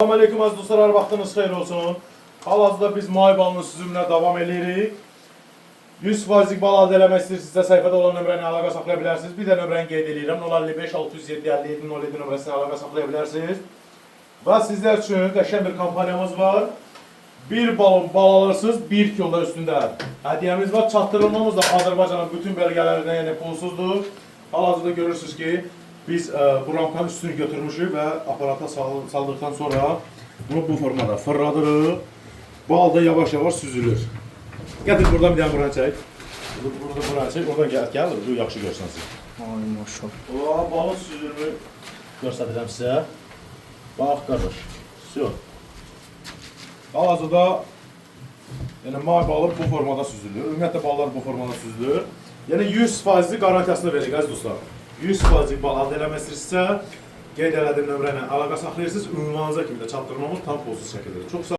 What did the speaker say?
Selamünaleyküm aziz dostlar, vaxtınız xeyir olsun. Hal-hazırda biz may balını süzümünə davam edirik. 100% bal əldə eləmək istəyirsinizsə səhifədə olan nömrəni əlaqə saxlaya bilərsiniz. Bir də nömrəni qeyd edirəm. 055 607 57 07 nömrəsini əlaqə saxlaya bilərsiniz. Və sizlər üçün qəşəng bir kampanyamız var. Bir balon bal alırsınız, 1 kilo üstündə hədiyyəmiz var. Çatdırılmamız da Azərbaycanın bütün bölgələrindən, yəni pulsuzdur. Hal-hazırda görürsünüz ki, biz bu ramkanın üstünü götürmüşük və aparata saldıqdan sonra bunu bu formada fırladırıq. Bal da yavaş-yavaş süzülür. Gətir buradan bir dənə buranı çək. Burada buranı çək, oradan gəl, bu yaxşı görsənsin. Ay maşallah. Balın süzülümü göstərirəm sizə. Bax, qardaş. Все. Hal-hazırda yəni may balı bu formada süzülür. Ümumiyyətlə ballar bu formada süzülür. Yəni 100% qarantiyasını veririk əziz dostlar. 100% bal əldə eləmək istəyirsinizsə, qeyd elədiyim nömrə ilə əlaqə saxlayırsınız. Ünvanınıza kimi də çatdırmamız tam pulsuz şəkildə. Çox sağ